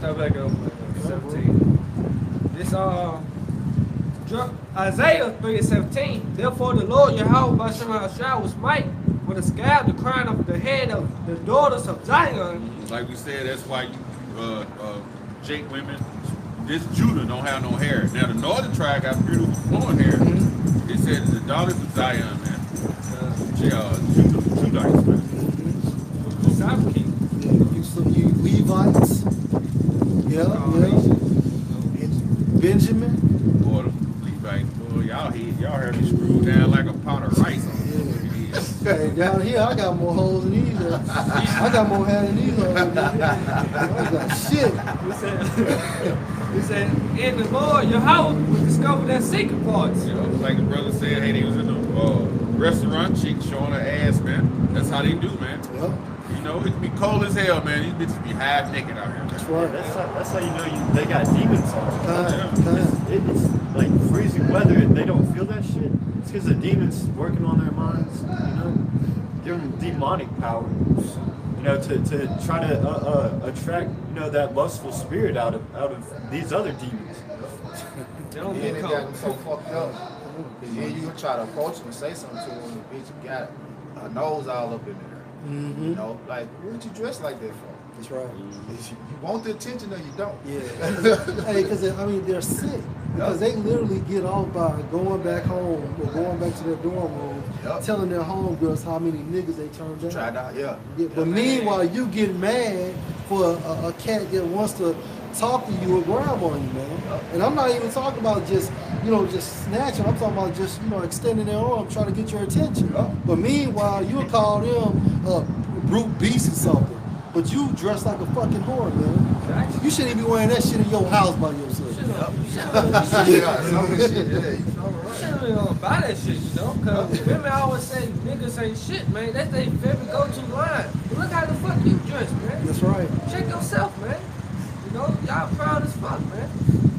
Start back up. 17. This Isaiah 3:17. Therefore the Lord Yahweh Bashem will smite with a scab the crown of the head of the daughters of Zion. Like we said, that's why you Jake women. This Judah don't have no hair. Now the northern tribe got beautiful flowing hair. They said the daughters of Zion, man. Judites, man. You Levites. Yeah. Benjamin. Boy, the Levites, boy, y'all heard me screwed down like a pot of rice on Hey, down here, I got more holes than these. I got more hair than these holes. I got shit. He said, in the Lord, Yahweh will discover their secret parts. You know, like the brother said, hey, they was in the restaurant, chick showing her ass, man. That's how they do, man. Yep. You know, it be cold as hell, man. These bitches be half naked out here. That's right. That's how you know they got demons on. It's like freezing weather and they don't feel that shit. It's because the demons working on their minds, you know, give them demonic powers, you know, to try to attract, you know, that lustful spirit out of these other demons. They don't They get got cold. them so fucked up. Yeah, you try to approach them and say something to them, the bitch got a nose all up in there. You know, like, what you dress like that for? That's right. You want the attention or you don't? Yeah. Hey, because I mean they're sick. Because they literally get off by going back home or going back to their dorm room, telling their homegirls how many niggas they turned down. Tried out, yeah. But meanwhile, you get mad for a cat that wants to talk to you or grab on you, man. And I'm not even talking about just, you know, just snatching. I'm talking about just, you know, extending their arm, trying to get your attention. But meanwhile, you'll call them a brute beast or something. But you dress like a fucking whore, man. You shouldn't even be wearing that shit in your house by yourself. You shouldn't buy that shit, you know? Because women always say niggas ain't shit, man. That's their favorite go-to line. But look how the fuck you dress, man. That's right. Check yourself, man. You know, y'all proud as fuck, man.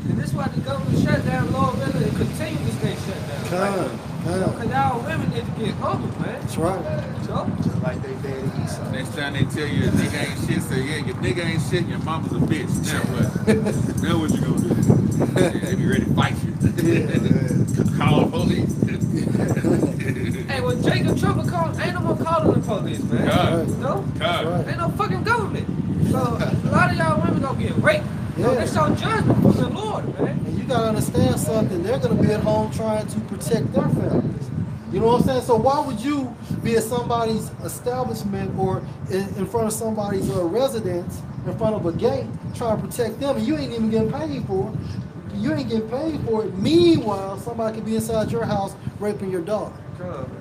And this is why the government shut down Lord Miller and continue to stay shut down. Because y'all women need to get humble, man. That's right. So, Just like they daddy Esau. Next time they tell you a nigga ain't shit, say, yeah, your nigga ain't shit and your mama's a bitch. Now what? Now what you gonna do? They be ready to fight you. Call the police. hey, when Jacob Trump called, ain't no more calling the police, man. God. You know? God. Ain't no fucking government. So, a lot of y'all women gonna get raped. You know, that's your judgment from the Lord, man. And you gotta understand something. They're gonna be at home trying to protect their families. You know what I'm saying? So why would you be at somebody's establishment or in front of somebody's residence, in front of a gate, trying to protect them, and you ain't even getting paid for it? You ain't getting paid for it. Meanwhile, somebody could be inside your house raping your daughter.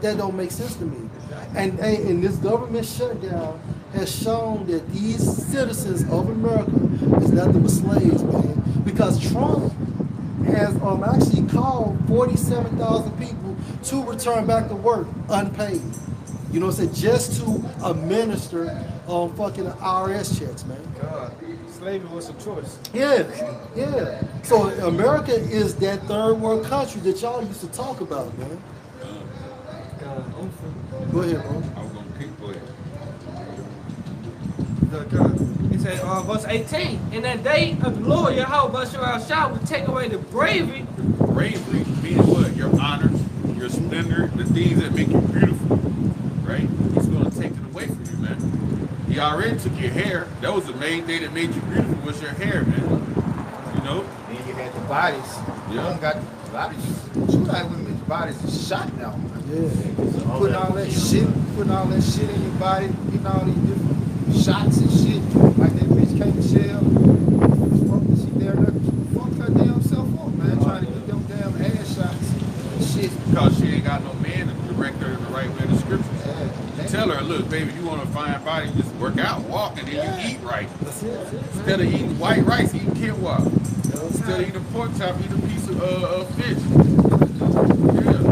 That don't make sense to me. And this government shutdown has shown that these citizens of America is nothing but slaves, man. Because Trump has actually called 47,000 people to return back to work unpaid. You know what I'm saying? Just to administer fucking IRS checks, man. God, slavery was a choice. Yeah. So America is that third world country that y'all used to talk about, man. Go ahead, bro. I was gonna keep playing. He said, verse 18, in that day of the Lord, Yahweh Bashem will take away the bravery. Bravery meaning what? Your honor, your splendor, the things that make you beautiful, right? He's gonna take it away from you, man. He already took your hair. That was the main thing that made you beautiful was your hair, man. You know? Then you had the bodies. You don't got the bodies. Judite women's bodies is shot now, man. Putting all that shit in your body, getting all these different shots and shit. Like that bitch Kate Michelle. She there to fuck her damn self up, man. Trying to get them damn ass shots and shit. Because she ain't got no man to direct her in the right way of the scriptures. Tell her, look, baby, you want a fine body, just work out, walk, and then you eat right. That's it. Instead of eating white rice, eat quinoa. Instead of eating pork chop, eat a piece of fish. Yeah.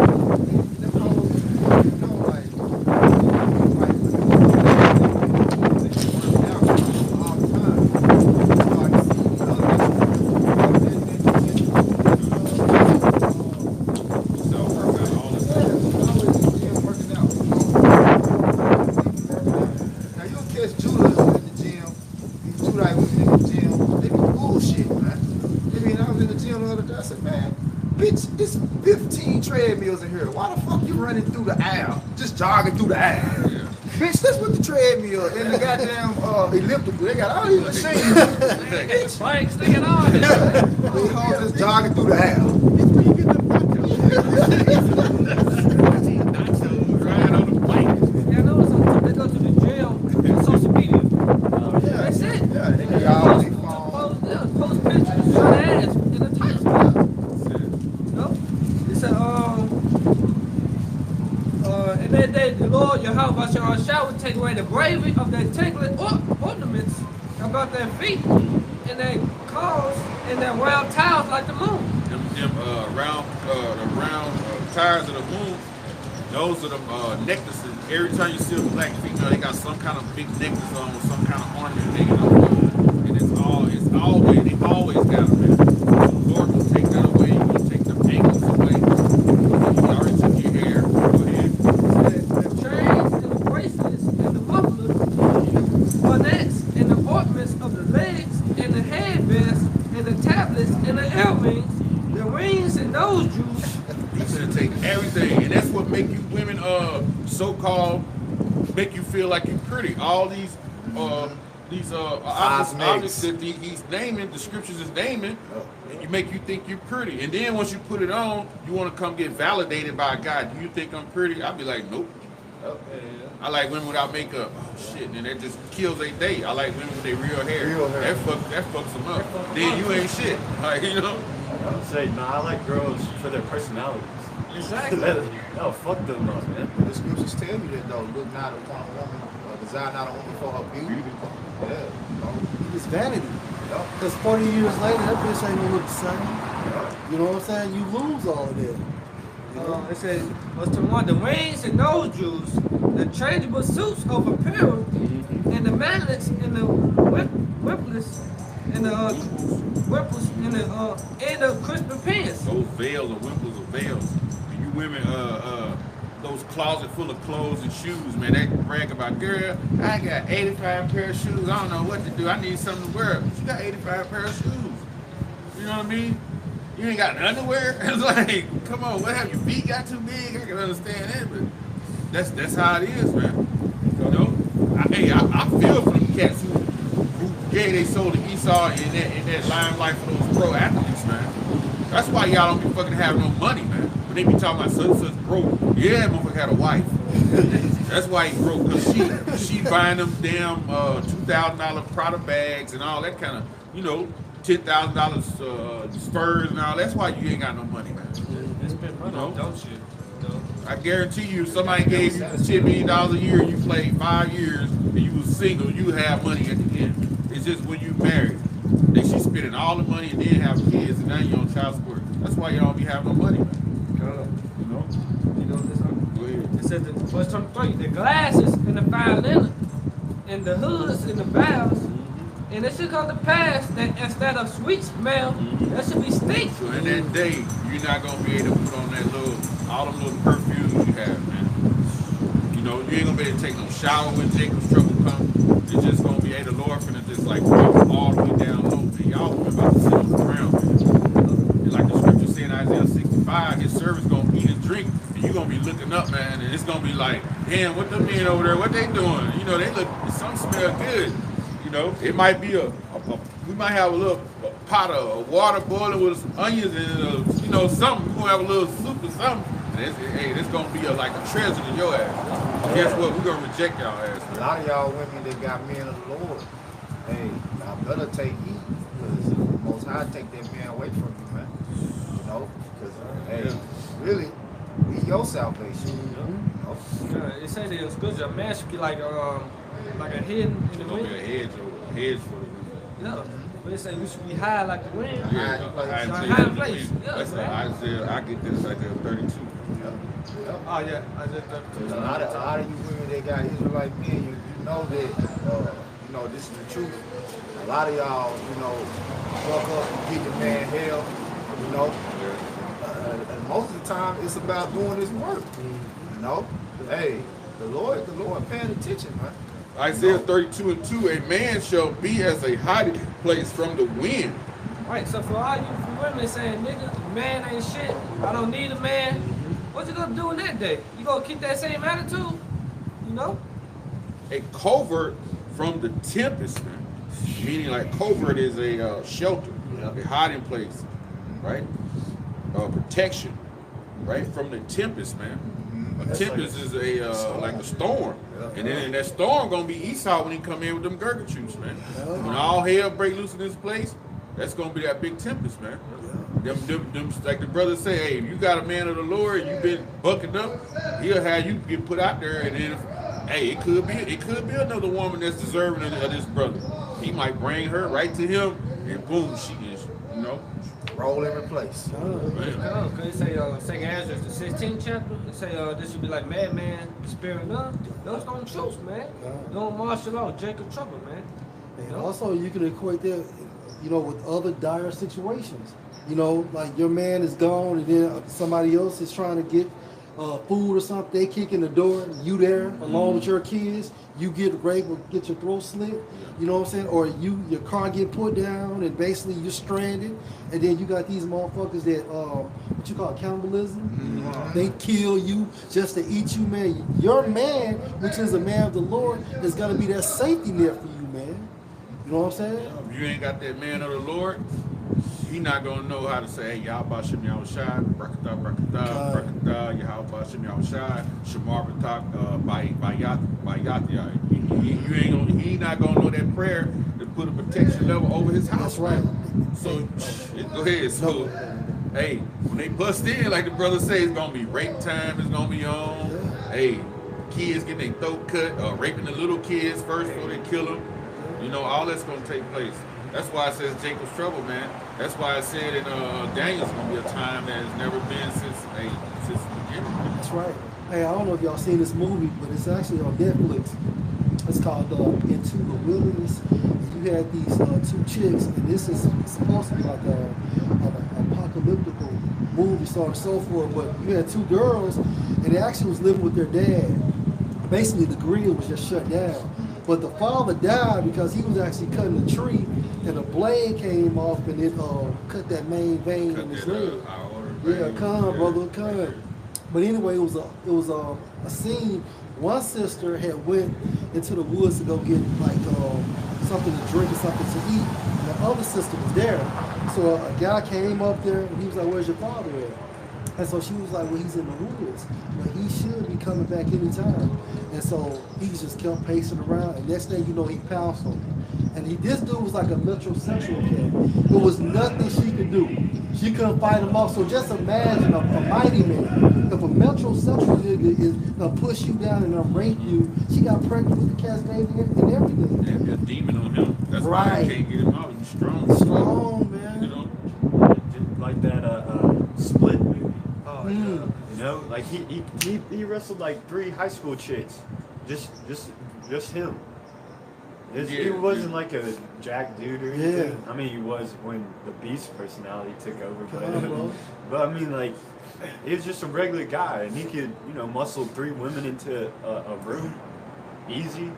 Judah in the gym, Judite was in the gym, they be other day. I said, man, bitch, it's 15 treadmills in here. Why the fuck you running through the aisle? Just jogging through the aisle. Yeah. Bitch, that's what the treadmill and the goddamn elliptical. They got all these machines. Bitch, bikes, they got all that. These hoes just jogging through the aisle. Bitch, where you get them Riding on the bike. Yeah, I know they go to the jail and social media. That's it. Yeah, they got all these phones. Post pictures, short ass in the tight spot. You know? It's and then the Lord, Yahweh shall take away the bravery of their tingling ornaments about their feet and their claws and their round towers like the moon. Them round tires of the moon, those are the necklaces. Every time you see a black female, they got some kind of big necklace on with some kind of ornament hanging on. And they always got them, man. The Lord will take that away, He'll take the ankles away. He already took your hair. Go ahead. The chains and the bracelets and the mufflers, bonnets and the ornaments of the legs and the headvests and the tablets and the earrings, the rings and those jewels. He's gonna take everything, and that's what make you women, so-called, make you feel like you're pretty. All these objects that he's naming, the scriptures is naming, and you make you think you're pretty. And then once you put it on, you want to come get validated by God. Do you think I'm pretty? I'll be like, nope. Okay. I like women without makeup. Oh shit, and that just kills their day. I like women with their real hair. That fucks them up. Then you ain't shit. Like, you know. I would say, I like girls for their personalities. Exactly. No, fuck them up, man. The scriptures tell you that though. Look not upon a woman, desire not a woman for her beauty. Yeah. It's vanity. Because 40 years later, that bitch ain't gonna look the same. You know what I'm saying? You lose all of that. It says, verse 21, the rings and nose jewels, the changeable suits of apparel, and the mantlets and the whiplets and the whipples and the crispy pants. Those veils or wimples or veils. And you women, those closet full of clothes and shoes, man, they brag about, girl, I got 85 pair of shoes. I don't know what to do. I need something to wear. But you got 85 pair of shoes. You know what I mean? You ain't got underwear. It's like, come on, what have your feet got too big? I can understand that, but that's how it is, man. You know? I feel for them cats who gave their soul to Esau in that limelight for those pro athletes, man. That's why y'all don't be fucking having no money, man. When they be talking about such broke, yeah, motherfucker had a wife. That's why he broke, because she buying them damn $2,000 Prada bags and all that kind of, you know, $10,000 spurs and all. That's why you ain't got no money, man. They spend money on dumb shit. I guarantee you, if somebody gave you $10 million a year and you played 5 years and you was single, you would have money at the end. It's just when you married, then she's spending all the money and then have kids, and now you're on child support. That's why y'all don't be having no money, man. You know this one? Go ahead. It says, verse 23, the glasses and the fine linen, and the hoods and the bows. And it should come to pass that instead of sweet smell, that should be stink. So in that day, you're not gonna be able to put on that all them little perfumes you have, man. You know, you ain't gonna be able to take no shower when Jacob's trouble comes. You're just gonna be able to Lord finna just like drop all the way down low. And y'all about to sit on the ground, man. And like the scripture said in Isaiah 65, his servants gonna eat and drink, and you're gonna be looking up, man, and it's gonna be like, damn, what them men over there, what they doing? You know, they look, some smell good. You know, it might be we might have a little pot of water boiling with some onions and you know, something. We're gonna have a little soup or something. And it's gonna be like a treasure to your ass. Guess what? We're gonna reject y'all ass. A lot of y'all women that got men of the Lord, hey, y'all better take heed, because the Most High take that man away from you, man. You know, because hey, really, be your salvation. You know? It said it was good. A man should be like a head in the wind. Be a hedge for the wind. Yeah. But they say we should be high like the wind. Yeah, high place. Yeah, that's Isaiah. I get this like Isaiah 32. Oh yeah, Isaiah 32. A lot of you women that got Israelite men, you know that, you know, this is the truth. A lot of y'all, you know, fuck up and get the man hell, you know. And most of the time, it's about doing his work, you know. Hey, the Lord paying attention, man. Isaiah 32:2, a man shall be as a hiding place from the wind, Right, so for all you women saying, nigga, man ain't shit, I don't need a man, what you gonna do in that day? You gonna keep that same attitude? You know? A covert from the tempest, man. Meaning like covert is a shelter, a hiding place, right? Protection, right? From the tempest, man. A tempest is a like a storm. And then that storm gonna be Esau when he come in with them Gurkha troops, man. When all hell break loose in this place, that's gonna be that big tempest, man. Them, like the brothers say, hey, if you got a man of the Lord, you've been bucking up, he'll have you get put out there, and then hey, it could be another woman that's deserving of this brother. He might bring her right to him, and boom, she is, you know. Roll every place. Because they say, 2nd Ezra, the 16th chapter, they say this should be like madman, spirit love. Those don't truths, man. Don't martial law, Jacob trouble, man. And also, you can equate that, you know, with other dire situations. You know, like your man is gone, and then somebody else is trying to get food or something. They kick in the door, you there along with your kids. You get raped or get your throat slit. You know what I'm saying? Or your car get put down, and basically you're stranded. And then you got these motherfuckers that what you call cannibalism. They kill you just to eat you, man. Your man, which is a man of the Lord, is gonna be that safety net for you, man. You know what I'm saying? If you ain't got that man of the Lord, he not gonna know how to say, hey, y'all about Shem Yahushai, Brakatah, Brakatah, Brakatah, Yahweh Shem Yahushai, Shamar Batak, Bayatya. He not gonna know that prayer to put a protection level over his house. That's right. So go ahead. So hey, when they bust in, like the brother say, it's gonna be rape time, it's gonna be on. Hey, kids getting their throat cut, raping the little kids first before they kill them. You know, all that's gonna take place. That's why it says Jacob's trouble, man. That's why I said in Daniel's gonna be a time that has never been since the beginning. That's right. Hey, I don't know if y'all seen this movie, but it's actually on Netflix. It's called Into the Wilderness. You had these two chicks, and this is supposed to be like an apocalyptic movie, so on and so forth. But you had two girls, and they actually was living with their dad. Basically, the grill was just shut down. But the father died because he was actually cutting a tree, and a blade came off, and it cut that main vein in his leg. Yeah, brother, come. But anyway, it was a scene. One sister had went into the woods to go get like something to drink or something to eat. And the other sister was there. So a guy came up there, and he was like, "Where's your father at?" And so she was like, "Well, he's in the woods, but he should be coming back anytime." And so he just kept pacing around, and next thing you know, he pounced on him. And this dude was like a metrosexual cat. There was nothing she could do. She couldn't fight him off. So just imagine a mighty man. If a metrosexual nigga is gonna push you down and gonna rape you, she got pregnant with the cat's baby and everything. There's a demon on him. That's Right. why I can't get him out. He's strong. Strong, man. You know? Like that Split movie. Oh, You know, like he wrestled like 3 high school chicks, just him. He wasn't like a jack dude or anything. Yeah. I mean, he was when the Beast personality took over, Bro. but I mean, like, he was just a regular guy, and he could, you know, muscle 3 women into a room, easy.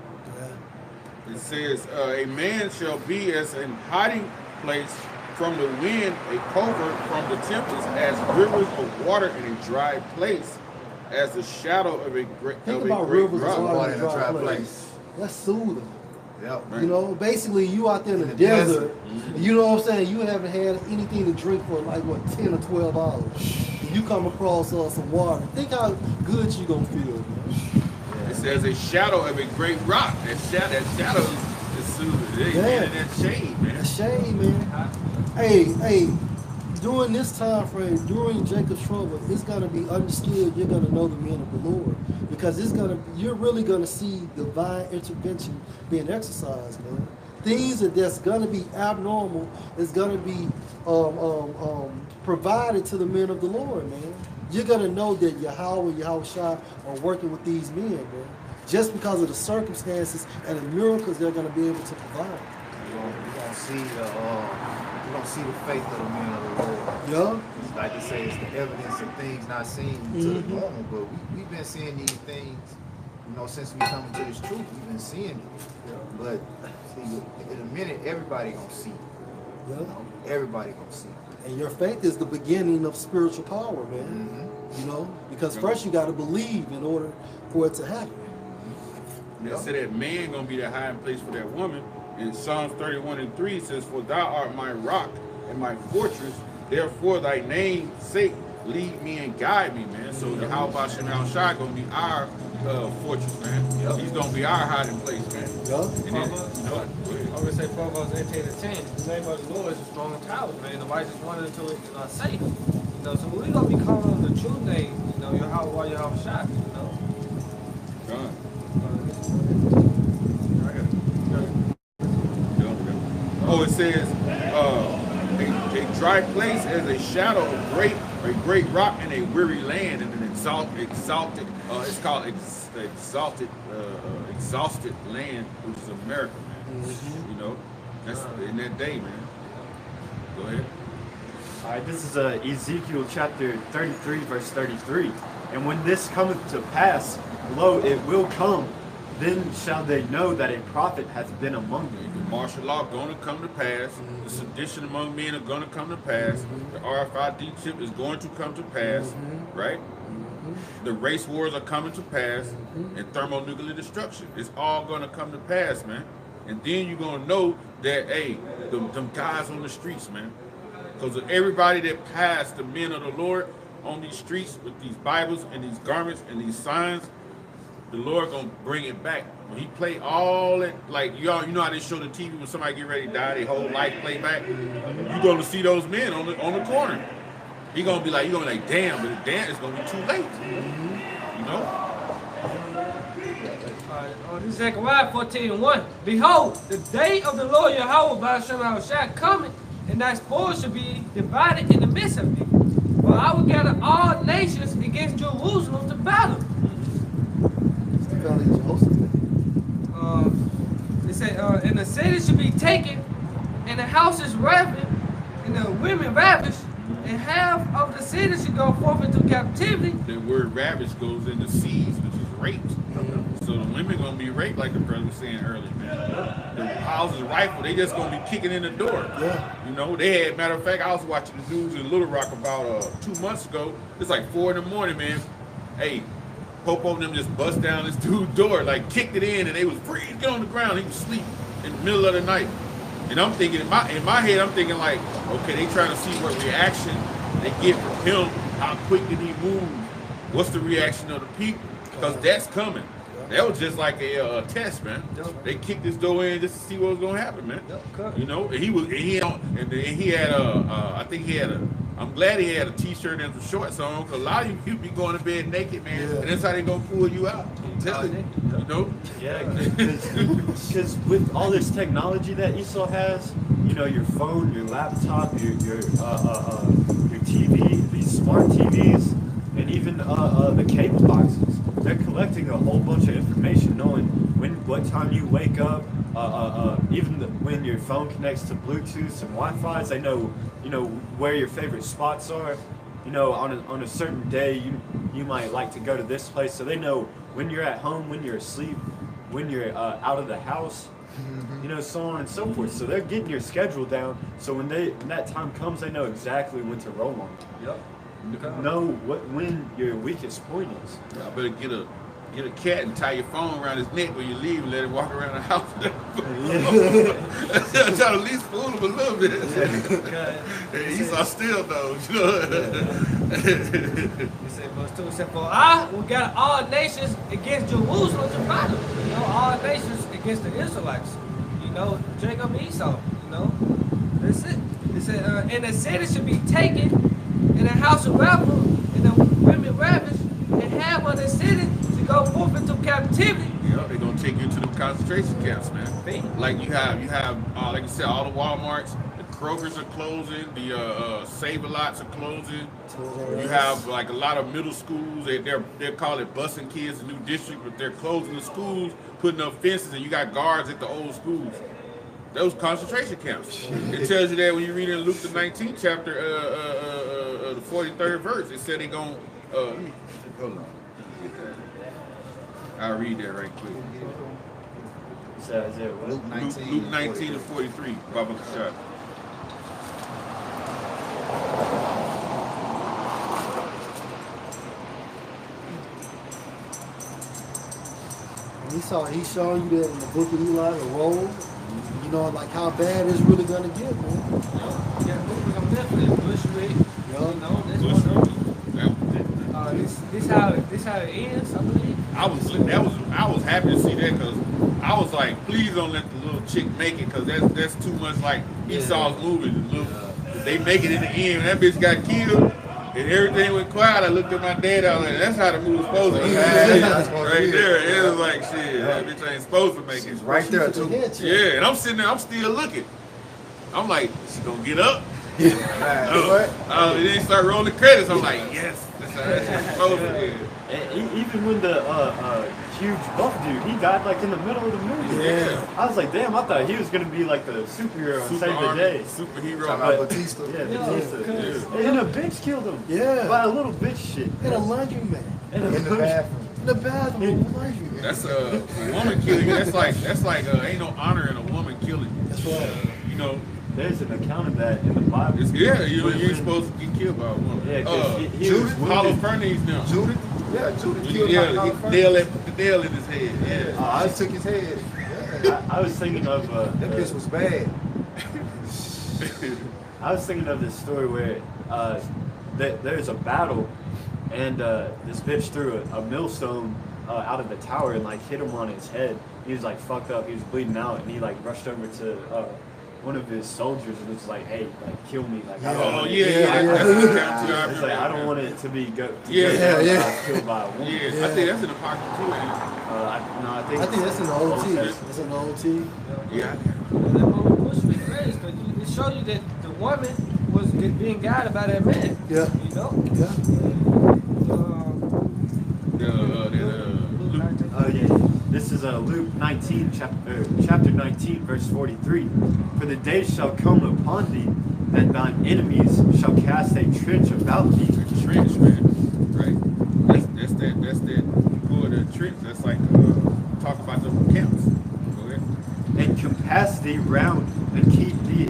It says, a man shall be as an hiding place from the wind, a covert from the tempest, as rivers of water in a dry place, as the shadow of a great Think about rivers of rock. water in a dry place. That's soothing. Yep. You know, basically you out there in the desert, you know what I'm saying, you haven't had anything to drink for like, what, 10 or 12 hours. You come across some water. Think how good you gonna feel, man. It says a shadow of a great rock. That shadow is soothing. That shade, man. That shade, man. Hey, during this time frame, during Jacob's trouble, it's gonna be understood. You're gonna know the men of the Lord, because you're really gonna see divine intervention being exercised, man. Things that's gonna be abnormal is gonna be provided to the men of the Lord, man. You're gonna know that Yahweh and Yahushua are working with these men, man, just because of the circumstances and the miracles they're gonna be able to provide. We're gonna see the faith of the men of the Lord. Yeah. Like they say, it's the evidence of things not seen to the normal, but we've been seeing these things, you know, since we come into this truth, we've been seeing it. But see, in a minute, everybody gonna see. Yeah. Everybody gonna see. And your faith is the beginning of spiritual power, man. You know, because first you got to believe in order for it to happen. They said that man gonna be the hiding place for that woman. In Psalms 31:3 it says, "For thou art my rock and my fortress, therefore thy name's sake lead me and guide me," man. So the Yahweh Shem Shai gonna be our fortress, man. He's gonna be our hiding place, man. And then, I would say Proverbs 18:10. The name of the Lord is a strong tower, man. The righteous run into it and are safe. You know, so we're gonna be calling on the true name. You know, Yahweh Shai. You know. Oh, it says a dry place as a shadow of a great rock in a weary land, and an exalted it's called exhausted land, which is America, man. You know, that's in that day, man. Go ahead. All right, this is Ezekiel chapter 33, verse 33. And when this cometh to pass, lo, it will come. Then shall they know that a prophet hath been among them. The martial law going to come to pass. The sedition among men are going to come to pass. The RFID chip is going to come to pass, right? The race wars are coming to pass, and thermonuclear destruction. It's all going to come to pass, man. And then you're going to know that, hey, them guys on the streets, man. Because of everybody that passed the men of the Lord on these streets with these Bibles and these garments and these signs, the Lord gonna bring it back. When he play all that, like you know how they show the TV when somebody get ready to die, they whole life play back. You gonna see those men on the corner. You're gonna be like, damn, but damn, it's gonna be too late. You know? This is Zechariah 14:1. Behold, the day of the Lord Yahweh by Shem shall coming, and thy spoil shall be divided in the midst of thee. For I will gather all nations against Jerusalem to battle. It said, and the city should be taken, and the houses ravished, and the women ravished, and half of the city should go forth into captivity. The word ravished goes into seized, which is raped. So the women gonna be raped, like the brother was saying earlier, man. The houses rifled, they just gonna be kicking in the door. You know, they had, matter of fact, I was watching the news in Little Rock about 2 months ago. It's like 4 in the morning, man. Hey, Popo and them just bust down this dude's door, like kicked it in, and they was free to get on the ground. He was asleep in the middle of the night. And I'm thinking, in my head, I'm thinking like, okay, they trying to see what reaction they get from him. How quick did he move? What's the reaction of the people? Because that's coming. That was just like a test, man. They kicked this door in just to see what was gonna happen, man. You know, and he had I think he had I'm glad he had a t-shirt and some shorts on, because a lot of you people be going to bed naked, man, and that's how they gonna pull you out. I'm telling you, you know? Yeah, because with all this technology that Esau has, you know, your phone, your laptop, your TV, these smart TVs, and even the cable boxes, they're collecting a whole bunch of information, knowing what time you wake up, even when your phone connects to Bluetooth and Wi-Fi, they know, you know, where your favorite spots are. You know, on a certain day, you might like to go to this place, so they know when you're at home, when you're asleep, when you're out of the house, you know, so on and so forth. So they're getting your schedule down, so when that time comes, they know exactly when to roll on. Know when your weakest point is. I better get a cat and tie your phone around his neck when you leave and let him walk around the house. Try to at least fool him a little bit. Esau still knows, you know. He said, verse 2 said, for I will gather all nations against Jerusalem to battle. You know, all nations against the Israelites. You know, Jacob and Esau. You know, that's it. It said, and the city should be taken, and the house of revel, and the women ravished, and half of the city to go forth into captivity. Yeah, they're gonna take you to the concentration camps, man. Like you have, like you said, all the Walmarts, the Kroger's are closing, the Save-A-Lots are closing. You have like a lot of middle schools. They're calling it busing kids, a new district, but they're closing the schools, putting up fences, and you got guards at the old schools. Those concentration camps. It tells you that when you read in Luke the 19th chapter, the 43rd verse. It said they're gonna. Hold on. I'll read that right quick. Luke 19. Luke 19 and 43. Baba Kashad. he's showing you that in the book of Eli, the road. You know, like how bad it's really gonna get, man. Yeah, movies on Netflix, Bushwick. You know, that's one of them. This how it ends, I believe. I was happy to see that because I was like, please don't let the little chick make it because that's too much like Esau's movie. They make it in the end. That bitch got killed and everything went quiet. I looked at my dad. I was like, that's how the movie was supposed to end. Right there. It was like, shit, that bitch ain't supposed to make it. Right there, too. Yeah, and I'm sitting there, I'm still looking. I'm like, she gonna get up? What? It didn't start rolling credits. I'm like, yes, that's how that's supposed to end. And even when the huge buff dude, he died like in the middle of the movie. Yeah. I was like, damn, I thought he was gonna be like the superhero and save the day. Superhero. Talking about Batista. Yeah, Batista. And a bitch killed him. Yeah. By a little bitch shit. In a laundromat. And In the bathroom. In the bathroom, in the laundromat. That's a woman killing. That's like ain't no honor in a woman killing. That's right. You know, there's an account of that in the Bible. you ain't supposed to get killed by a woman. Yeah, 'cause he was Judith, wounded. Hollow Furnace now. Judith? Yeah, Judith killed Yeah, my the nail in his head. Yeah. I just took his head. Yeah. I was thinking of That bitch was bad. I was thinking of this story where there's a battle and this bitch threw a millstone out of the tower and like hit him on his head. He was like fucked up. He was bleeding out, and he like rushed over to one of his soldiers and was like, "Hey, like kill me!" Like, I don't want it. It's like I don't want it to be killed by a woman. Yeah, I think that's in the pocket too. I think that's an OT. That's an OT. Yeah. That movie Bushwick crazy because it showed you that the woman was being guided by that man. Yeah. You know? Yeah. Oh yeah. This is Luke 19, chapter 19, verse 43. For the day shall come upon thee that thine enemies shall cast a trench about thee. Trench, man. Right. That's that. Go to the trench. That's like talk about the camps. Go ahead. And compass thee round and keep thee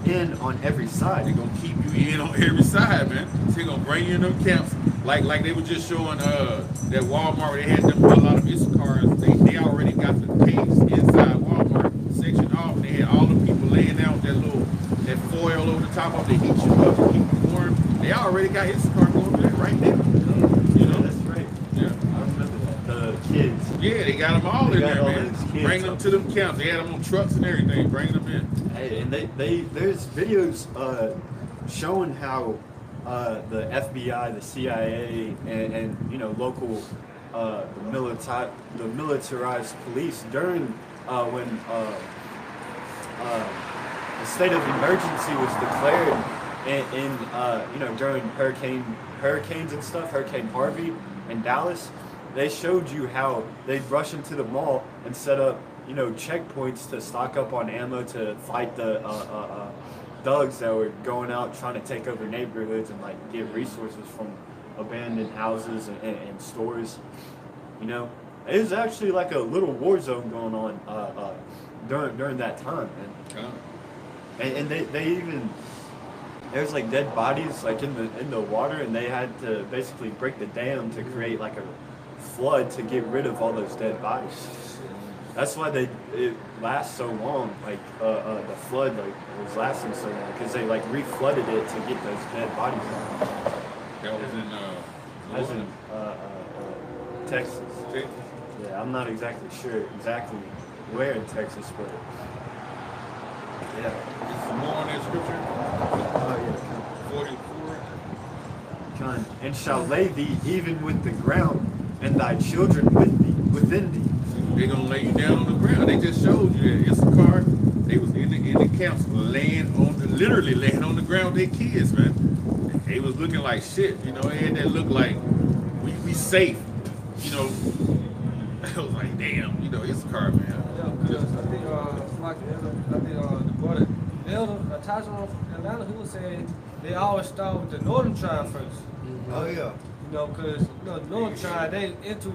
in on every side. They're gonna keep you in on every side, man. So they're gonna bring you in them camps. Like they were just showing that Walmart, they had them a lot of Issachars. They already got the case inside Walmart section off. They had all the people laying down with that foil over the top of it to heat you up and keep you warm. They already got Issachar going there right there. You know, that's great. Yeah. I remember that. The kids. Yeah, they got them all in there, man. Kids Bring them to them camps. They had them on trucks and everything. Bring them in. Hey, and there's videos showing how the FBI, the CIA, and you know local the militarized police during when the state of emergency was declared in you know during hurricanes and stuff, Hurricane Harvey in Dallas. They showed you how they'd rush into the mall and set up, you know, checkpoints to stock up on ammo to fight the thugs that were going out trying to take over neighborhoods and like get resources from abandoned houses and stores. You know, it was actually like a little war zone going on during that time, and they even there's like dead bodies like in the water, and they had to basically break the dam to create like a flood to get rid of all those dead bodies. That's why it lasts so long. Like the flood like was lasting so long because they like reflooded it to get those dead bodies out. That was in That's in Texas. Yeah, I'm not exactly sure where in Texas, but yeah. Is some more on that scripture? Oh yeah. 44. And shall lay thee even with the ground, and thy children within thee. They're gonna lay you down on the ground. They just showed you that Issachar, they was in the camps literally laying on the ground with their kids, man. They was looking like shit, you know, they had that look like we safe, you know. I was like, damn, you know, Issachar, man. Yeah, because I think the brother Elder Tajman from Atlanta, he was saying they always start with the northern tribe first. Mm-hmm. Oh yeah. You know, because the northern tribe, they into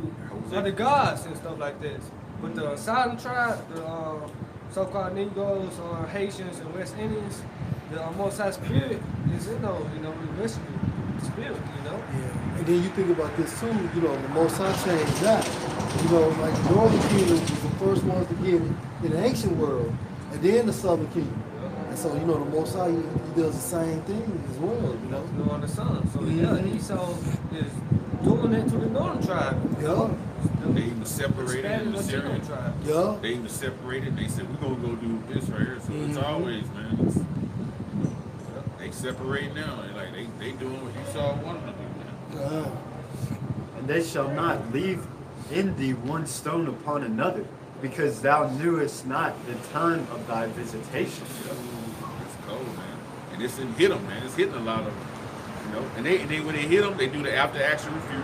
other gods and stuff like this. But the southern tribe, the so-called Negroes, Haitians, and West Indians, the Most High Spirit is in those, you know, the Michigan. spirit, you know. Yeah. And then you think about this too, you know, the Most High changed that. You know, like the Northern Kingdom was the first ones to get it in the ancient world, and then the Southern Kingdom. And so, you know, the Most High, he does the same thing as well, you know. You know, on the sun. So yeah, Esau is doing it to the northern tribe. Yeah. They even separated in the Syrian tribe. Yeah. They even separated. They said, we're going to go do this right here. So it's always, man. They separate now. They doing what Esau wanted to do, man. Yeah. And they shall not leave in thee one stone upon another, because thou knewest not the time of thy visitation. It's cold, man. And it's hit them, man. It's hitting a lot of them. You know, and they when they hit them, they do the after action review,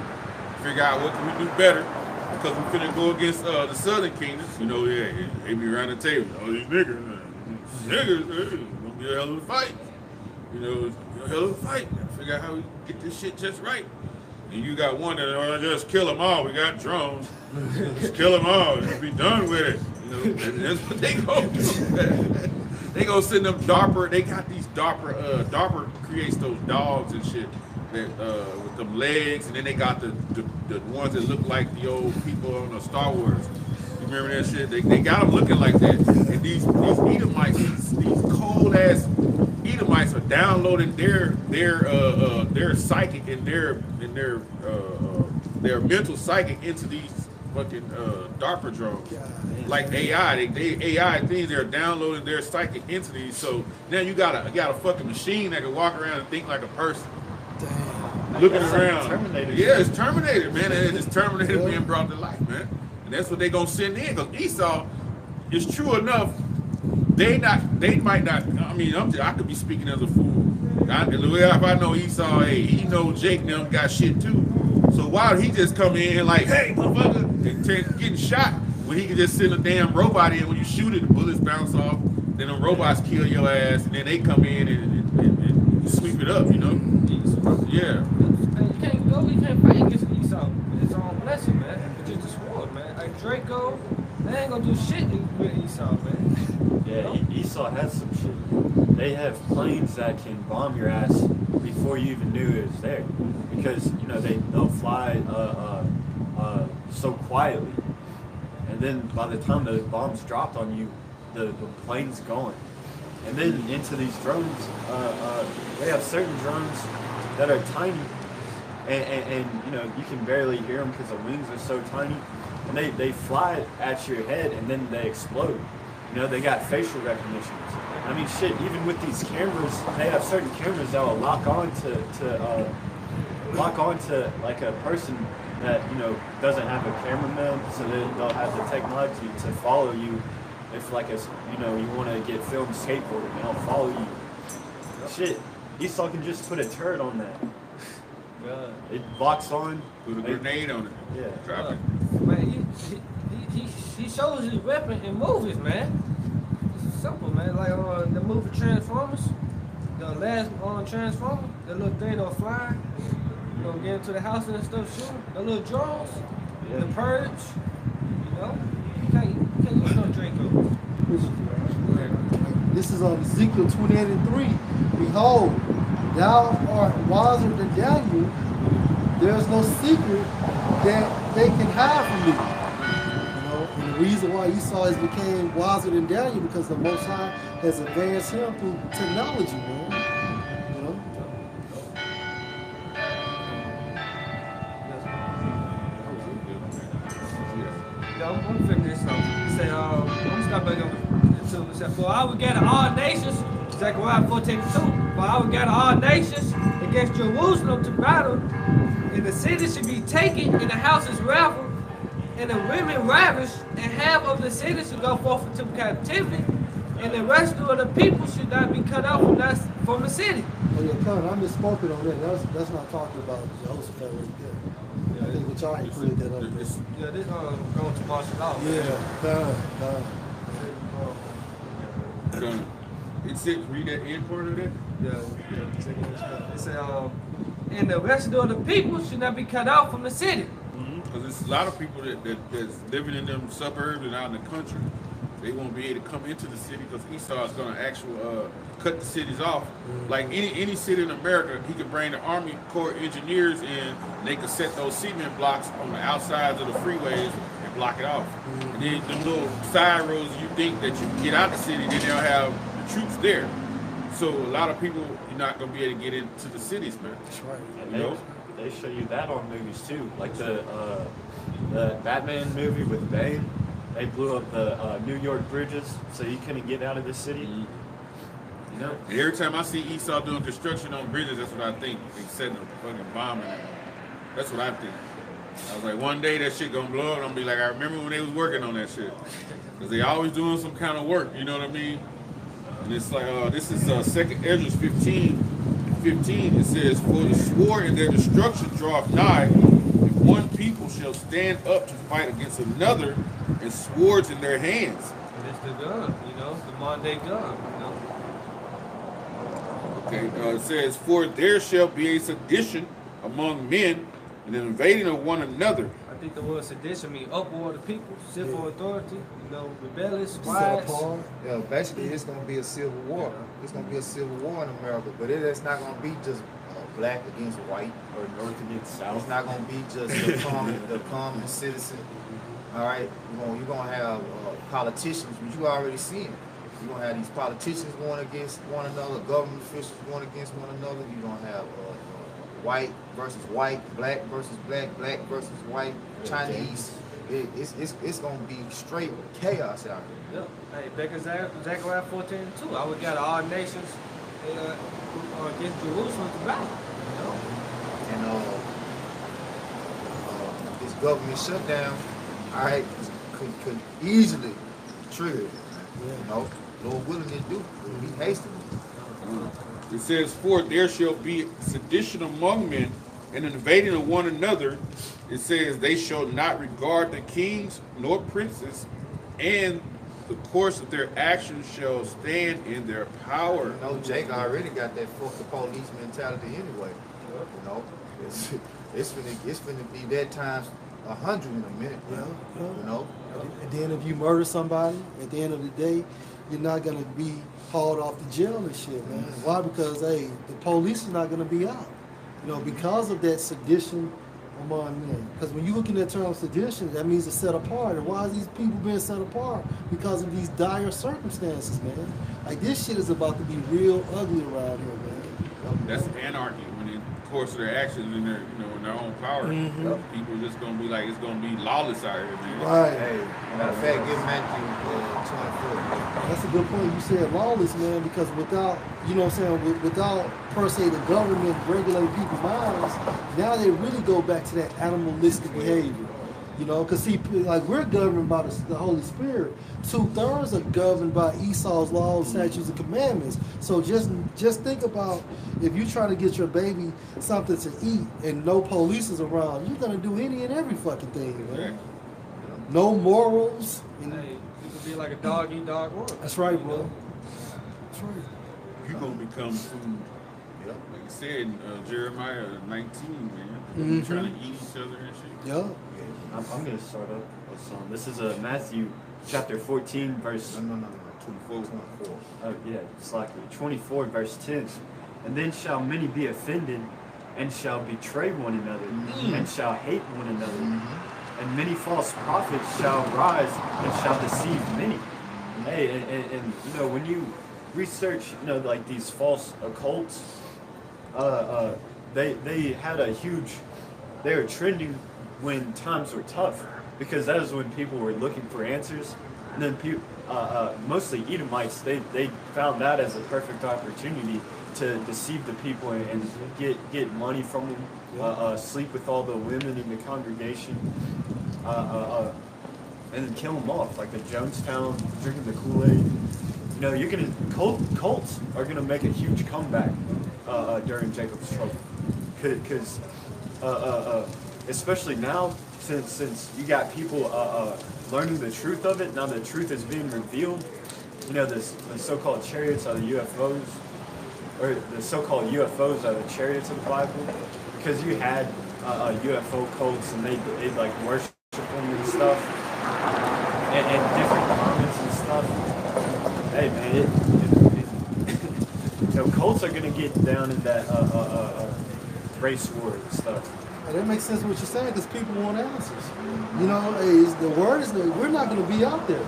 figure out what can we do better, because we're finna go against the Southern Kingdoms. You know, they be around the table. Oh, these niggas, it's gonna be a hell of a fight. You know, it's a hell of a fight. Figure out how we get this shit just right. And you got one that just kill them all. We got drones. Just kill them all. Just be done with it. You know, and that's what they gonna do. They gonna send them DARPA. They got these DARPA. DARPA creates those dogs and shit that with them legs, and then they got the ones that look like the old people on the Star Wars. You remember that shit? They got them looking like that. And these Edomites, these cold ass Edomites are downloading their psychic and their mental psychic into these fucking DARPA drones. Like AI, they AI things, they're downloading their psychic into these. So now you got a fucking machine that can walk around and think like a person. Damn. Looking around. Terminator. Yeah, it's Terminator, man. And it's Terminator being brought to life, man. And that's what they gonna send in, because Esau is true enough. They might not. I mean, I could be speaking as a fool. If I know Esau, hey, he know Jake and them got shit too. So why would he just come in like, hey, motherfucker, and getting shot when he can just send a damn robot in? When you shoot it, the bullets bounce off, then the robots kill your ass, and then they come in and sweep it up, you know? Yeah. You can't fight against Esau. It's all blessing, man. It's just a sword, man. Like Draco, they ain't gonna do shit with Esau, man. Yeah, Esau has some shit. They have planes that can bomb your ass before you even knew it was there, because you know they'll fly so quietly, and then by the time the bomb's dropped on you, the plane's gone. And then into these drones, they have certain drones that are tiny, and you know you can barely hear them because the wings are so tiny, and they fly at your head and then they explode. You know, they got facial recognition. I mean, shit, even with these cameras, they have certain cameras that will lock on to like a person that, you know, doesn't have a cameraman, so they'll have the technology to follow you. If like you want to get filmed skateboarding, they'll follow you. Shit, Esau can just put a turret on that. It locks on. Put a grenade on it. Yeah. Drop it. Man, he shows his weapon in movies, man. It's simple, man. Like the movie Transformers, the last Transformer, the little thing that'll fly, you know, get into the house and stuff, shoot the little drones, the purge, you know. You can't use no Draco. This is on Ezekiel 28:3. Behold, thou art wiser than Daniel. There is no secret that they can hide from you. You know, and the reason why Esau has became wiser than Daniel, because the Most High has advanced him through technology, man. You know. I'm gonna figure this out. He said, I'm gonna start back up. It said, for I will gather all nations, Zechariah 14:2. For I will gather all nations against Jerusalem to battle, and the city should be taken, and the houses raveled, and the women ravished, and half of the city should go forth into captivity, and the rest of the people should not be cut out from the city. Oh yeah, Con, I misspoken on that. That's not talking about Jehoshaphat right there. I think what y'all ain't cleared that up. This going to martial law. Yeah, Con. It said, read that end part of that. It said, and the rest of the people should not be cut out from the city. Because there's a lot of people that's living in them suburbs and out in the country. They won't be able to come into the city because Esau is going to actually cut the cities off. Like any city in America, he could bring the Army Corps engineers in, and they could set those cement blocks on the outsides of the freeways and block it off. And then the little side roads you think that you can get out of the city, then they'll have the troops there. So a lot of people, you're not going to be able to get into the cities, man. That's right. You know? They show you that on movies too, like the Batman movie with Bane. They blew up the New York bridges so you couldn't get out of the city. You know? And every time I see Esau doing construction on bridges, that's what I think. They setting a fucking bomb in there. That's what I think. I was like, one day that shit gonna blow up, and I'm gonna be like, I remember when they was working on that shit. Because they always doing some kind of work, you know what I mean? And it's like, this is 2nd Ezra 15. It says, for the sword in their destruction draweth nigh, if one people shall stand up to fight against another, and swords in their hands. And it's the gun, you know, the modern day gun, you know. Okay, it says, for there shall be a sedition among men, and an invading of one another. I think the word sedition means uproar of the people, civil authority, you know, rebellious, Set riots. apart. Yeah, basically it's gonna be a civil war. It's gonna be a civil war in America, but it's not gonna be just black against white Or north against It's south. not gonna be just the common citizen. All right, you're gonna have politicians, which you already seen. You're gonna have these politicians going against one another, government officials going against one another. You're gonna have white versus white, black versus black, black versus white, Chinese. It's gonna be straight chaos out here. Yeah. Hey, back in Zechariah 14:2, I would gather all nations against Jerusalem to battle. You know? And this government shutdown, all right, could easily trigger it. You know, Lord willing to do. Be hasty. It says, for there shall be sedition among men, and an invading of one another. It says, they shall not regard the kings nor princes, and the course of their actions shall stand in their power. You know, Jake already got that fuck the police mentality anyway. You know, it's finna be that times 100 in a minute. Yeah. You know. And then if you murder somebody, at the end of the day, you're not gonna be hauled off to jail and shit, man. Why? Because hey, the police is not gonna be out. You know, because of that sedition among men. Because when you look in that term sedition, that means it's set apart. And why is these people being set apart? Because of these dire circumstances, man. Like this shit is about to be real ugly around here, man. That's anarchy. When in the course of their actions in their, in their own power, people just gonna be like, it's gonna be lawless out here, man. Right. Hey, matter of fact, give Matthew 24. That's a good point. You said lawless, man, because without, you know what I'm saying, without per se the government regulating people's minds, now they really go back to that animalistic behavior. You know, because see, like we're governed by the Holy Spirit. 2/3 are governed by Esau's laws, statutes, and commandments. So just think about if you're trying to get your baby something to eat and no police is around, you're gonna do any and every fucking thing, man. No morals. And, Hey, you could be like a dog eat dog world. that's right, bro. That's right. You're gonna become food. Like you said in Jeremiah 19, man. You're trying to eat each other and shit. Yeah. I'm going to start up with some. This is Matthew chapter 14, verse... No. 24. Oh, yeah, slackly. 24, verse 10. And then shall many be offended, and shall betray one another, and shall hate one another. And many false prophets shall rise, and shall deceive many. Hey, and you know, when you research, like these false occults, they had a huge... They were trending when times were tough, because that is when people were looking for answers. And then people, mostly Edomites, they found that as a perfect opportunity to deceive the people and get money from them, sleep with all the women in the congregation, and then kill them off, like the Jonestown, drinking the Kool-Aid. You know, cults are gonna make a huge comeback during Jacob's trouble, because especially now, since you got people learning the truth of it. Now the truth is being revealed. You know, the so-called chariots are the UFOs, or the so-called UFOs are the chariots of the Bible, because you had UFO cults and they like worship them and stuff, and different comments and stuff. tough. Hey man, the Colts are gonna get down in that race war and stuff. And that makes sense what you're saying because people want answers. You know, is the word is that we're not going to be out there.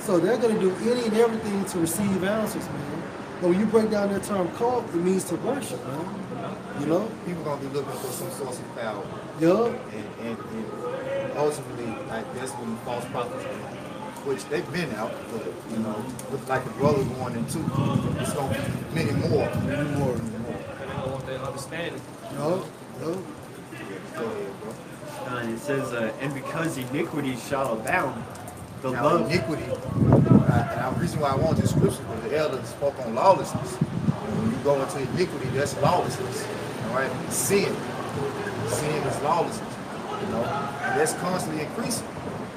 So they're going to do any and everything to receive answers, man. But when you break down that term cult, it means to worship, man. You know? People gonna be looking for some source of power. Yeah. And ultimately, like that's when the false prophets come out. Which they've been out, but you know, with like the brothers 1 and 2, it's gonna be many more. Many more. They don't want that understanding. No. Go ahead, bro. And it says, and because iniquity shall abound, the Now, love. iniquity, and the reason why I want this scripture because the elder spoke on lawlessness. When you go into iniquity, that's lawlessness. All right, sin is lawlessness. You know, and that's constantly increasing.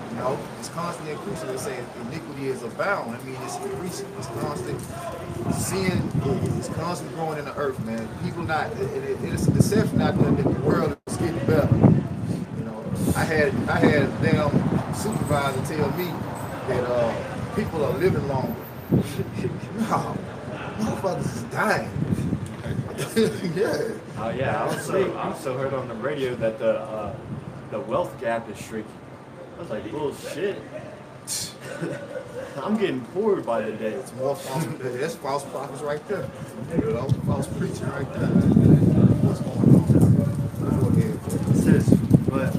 You know, it's constantly increasing. They say iniquity is abound. I mean, it's increasing. It's constant. Sin is constantly growing in the earth, man. People not. It's a deception out there that the world is getting better. You know, I had a damn supervisor tell me that people are living longer. No, motherfuckers is dying. Yeah. Oh yeah, I also heard on the radio that the wealth gap is shrinking. I was like, bullshit. I'm getting bored by the day. It's more false. That's false prophets right there. You know, false preaching right there. What's going on? Go ahead. It says, but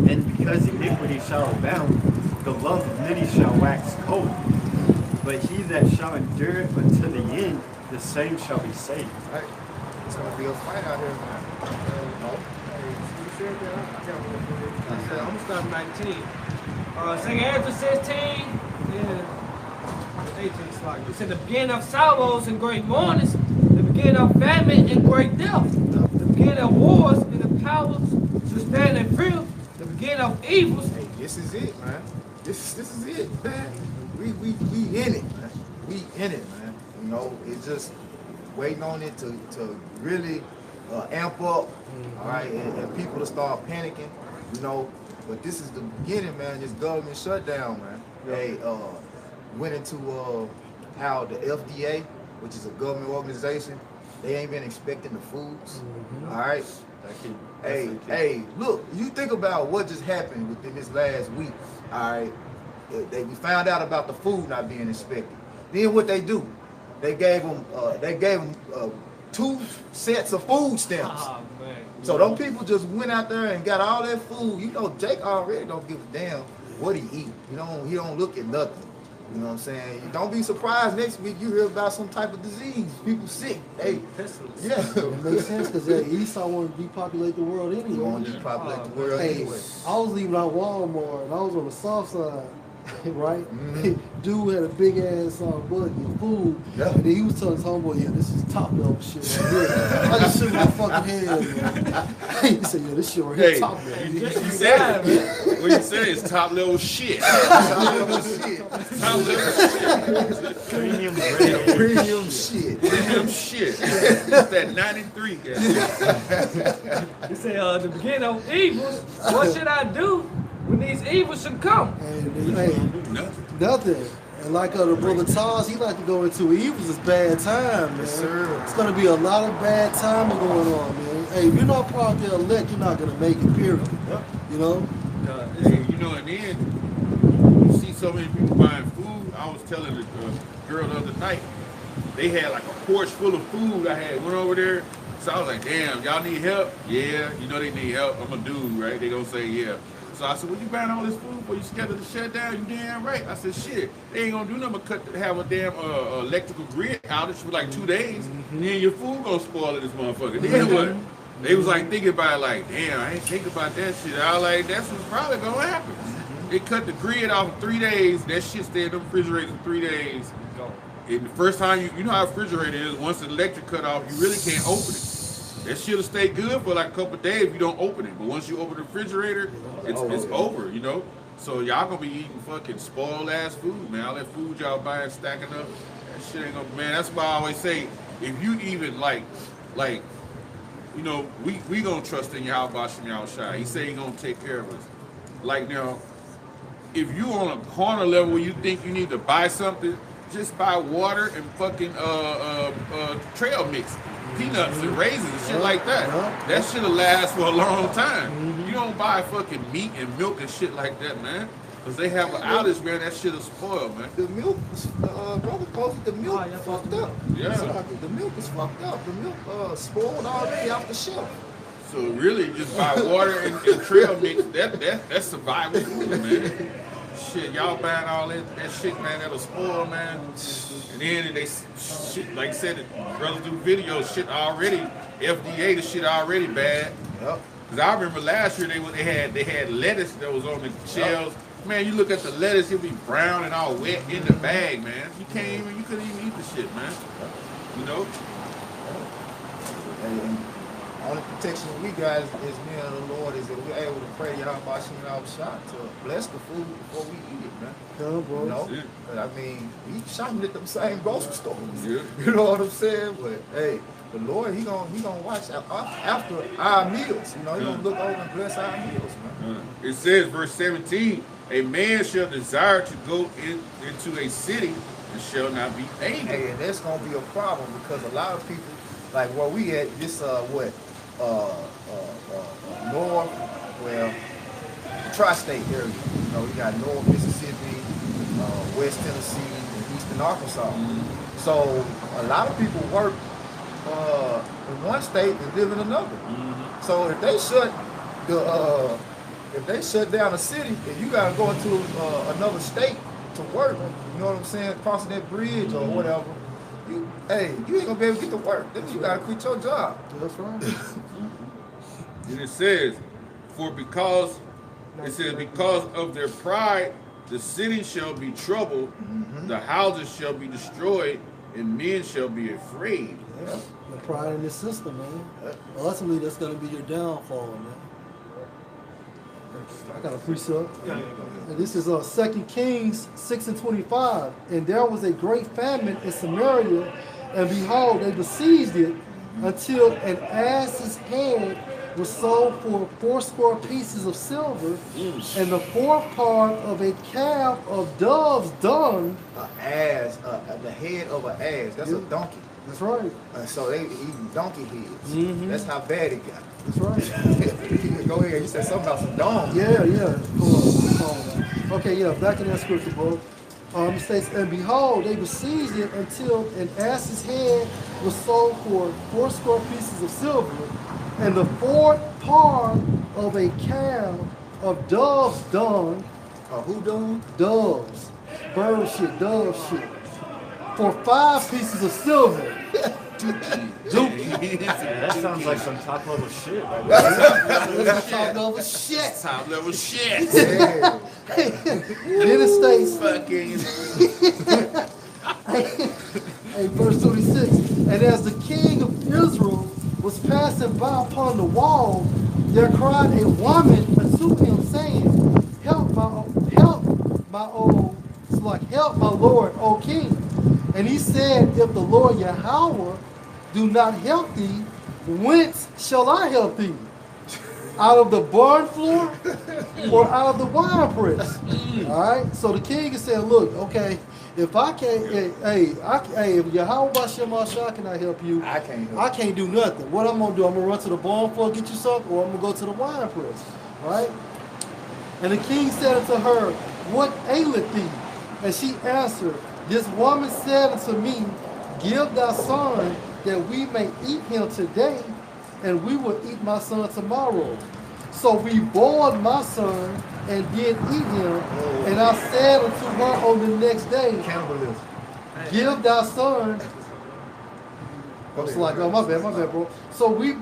and because iniquity shall abound, the love of many shall wax cold. But he that shall endure unto the end, the same shall be saved. Right. It's gonna be a fight out here, man. I'm gonna start 19. Second Ezra 16, then 18 slide. It said the beginning of sorrows and great mournings, the beginning of famine and great death, the beginning of wars and the powers to stand in fear, the beginning of evils. Hey, this is it, man. This is it, man. We in it, man. We in it, man. You know, it's just waiting on it to really amp up, all right, and people to start panicking, you know. But this is the beginning, man. This government shutdown, man. They went into how the FDA, which is a government organization, they ain't been inspecting the foods, all right. Hey, look, you think about what just happened within this last week, all right. We found out about the food not being inspected. Then what they do? They gave them 2 sets of food stamps. Oh, man. So them people just went out there and got all that food. You know, Jake already don't give a damn what he eat. He don't look at nothing. You know what I'm saying? Don't be surprised next week you hear about some type of disease. People sick. Hey, yeah. It makes sense because Esau wanted to depopulate the world anyway. You want to depopulate the world anyway. I was leaving out Walmart and I was on the south side. Right? Dude had a big ass buggy of food. Yeah. And then he was telling his homeboy, yeah, this is top level shit right here. I just shook my fucking head, man. He said, yeah, this shit right here top level. You said it. What you said is top level shit. Top level shit. Top level shit. Premium Premium shit. Premium shit. It's that 93 guy. He said, the beginning of evils, what should I do when these evils should come? Hey, nothing. And like the brother Taz, he like to go into evils is bad time, man. Yes, sir. It's gonna be a lot of bad timing going on, man. Hey, if you're not part of the elect, you're not gonna make it, period. Yep. You know? Hey, you know, and then you see so many people buying food. I was telling the girl the other night, they had like a porch full of food. I went over there. So I was like, damn, y'all need help? Yeah, you know they need help. I'm a dude, right? They gonna say, yeah. So I said, well, you buying all this food for you scared of the shutdown? You damn right. I said, shit, they ain't gonna do nothing but have a damn electrical grid outage for like 2 days. And then your food gonna spoil in this motherfucker. Then what? They was like thinking about it like, damn, I ain't think about that shit. I was like, that's what's probably gonna happen. They cut the grid off in 3 days. That shit stayed in the refrigerator for 3 days. And the first time, you know how a refrigerator is, once the electric cut off, you really can't open it. That shit'll stay good for like a couple of days if you don't open it. But once you open the refrigerator, it's over, you know? So y'all gonna be eating fucking spoiled ass food, man. All that food y'all buying, stacking up, that shit ain't gonna, man, that's why I always say, if you even like, you know, we gonna trust in Yahweh Shem Yahushua. He say he gonna take care of us. Like now, if you on a corner level where you think you need to buy something, just buy water and fucking trail mix, peanuts and raisins and shit like that. That shit'll last for a long time. You don't buy fucking meat and milk and shit like that, man. Cause they have an outage, man. That shit'll spoil, man. The milk, brother, the milk fucked up. Yeah. The milk is fucked up. The milk spoiled already off the shelf. So really, just buy water and trail mix. That's survival food, man. Shit, y'all buying all that shit, man. That'll spoil, man. And then they shit, like I said, brothers do videos. Shit already FDA. The shit already bad. Yep. Cause I remember last year they had lettuce that was on the shelves. Man, you look at the lettuce, it'll be brown and all wet in the bag, man. You couldn't even eat the shit, man. You know? And only protection we got is me and the Lord is that we're able to pray y'all by shooting our shot to bless the food before we eat it, man. Yeah, bro. You know? But I mean, we shopping at them same grocery stores. Yeah. You know what I'm saying? But hey, the Lord, he gonna watch after our meals. You know, he gonna look over and bless our meals, man. It says, verse 17, a man shall desire to go into a city and shall not be able. Hey, and that's gonna be a problem because a lot of people, like where we at, this north, well, tri-state area. You know, we got North Mississippi, West Tennessee, and Eastern Arkansas. So a lot of people work in one state and live in another. So if they shut down a city and you gotta go into another state to work, you know what I'm saying, crossing that bridge or whatever, you ain't gonna be able to get to work. Then you gotta quit your job. That's right. And it says, because of their pride, the city shall be troubled, the houses shall be destroyed, and men shall be afraid. Yeah. The pride in this system, man. Ultimately, that's going to be your downfall, man. I got a precept. And this is 2 Kings 6:25. And there was a great famine in Samaria, and behold, they besieged it until an ass's head was sold for 80 pieces of silver, and the fourth part of a calf of dove's dung. The head of an ass. That's a donkey. That's right. So they eating donkey heads. That's how bad it got. That's right. Go ahead. You said something about some dong. Yeah. Hold on. Okay, yeah, back in that scripture, bro. It states, and behold, they besieged it until an ass's head was sold for 80 pieces of silver, and the fourth part of a calf of dove's dung. Who dung? Doves. Bird shit, dove shit. For 5 pieces of silver. That sounds like some top level shit. Like That's top level shit. Top level shit. Yeah. Then it states, Fucking. hey, verse 26. And as the king of Israel was passing by upon the wall, there cried a woman unto him, saying, help my Lord, O king. And he said, if the Lord Yahweh do not help thee, whence shall I help thee? Out of the barn floor or out of the wine press? All right. So the king is saying, look, okay, if I can't, if Yahweh Bashem cannot help you, I can't do nothing. What I'm gonna do? I'm gonna run to the barn floor, get you something, or I'm gonna go to the wine press, right? And the king said unto her, what aileth thee? And she answered, this woman said unto me, give thy son that we may eat him today, and we will eat my son tomorrow. So we boiled my son and did eat him, and I said unto her on the next day, Cannibalism. give thy son. I was like, oh my bad, bro. So we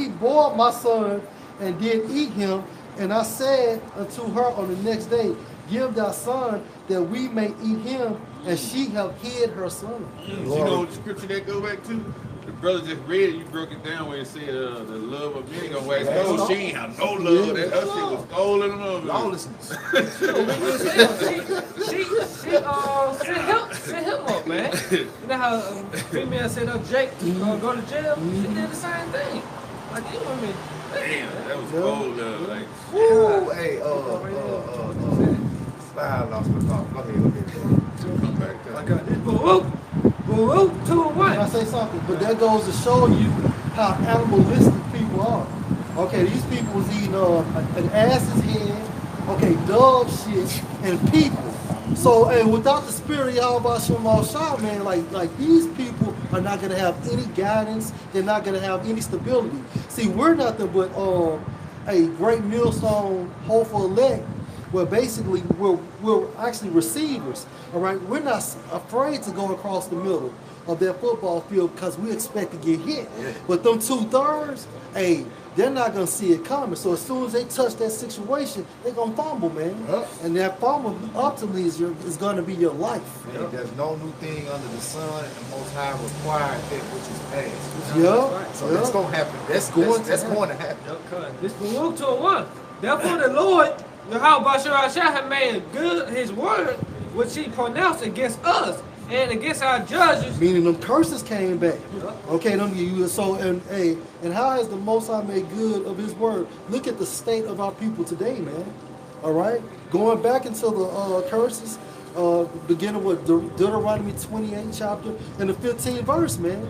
boiled my son and did eat him, and I said unto her on the next day, give thy son that we may eat him, and she have hid her son. You know what the scripture that go back to? The brother just read it, you broke it down where it said the love of men gonna wax cold. She ain't have no love. That shit was cold in the mother. Lawlessness. She set him up, man. You know how female set up Jake to go to jail? She did the same thing. Like, you know what I mean? Damn, that was cold love. Like, Woo, hey, I lost my thought. Go ahead. Come back. I got this. Baruch 2 and 1. Can I say something? But that goes to show you how animalistic people are. Okay, these people was eating an ass's head, okay, dog shit, and people. So, and without the spirit of Yahweh Shem Shah, man, like these people are not gonna have any guidance. They're not gonna have any stability. See, we're nothing but a great millstone, hopeful elect. Where basically we're actually receivers. All right, we're not afraid to go across the middle of that football field because we expect to get hit. Yeah. But them 2/3, hey, they're not gonna see it coming. So as soon as they touch that situation, they're gonna fumble, man. Yep. And that fumble ultimately is gonna be your life. Man, there's no new thing under the sun, and the Most High required that which is past. Yeah. So that's gonna happen. That's going to happen. This Baruch 2 and 1. Therefore the Lord, Yahweh Shah had made good his word, which he pronounced against us and against our judges. Meaning them curses came back. Okay, and how has the Most High made good of his word? Look at the state of our people today, man. All right, going back into the curses, beginning with Deuteronomy 28 chapter and the 15th verse, man.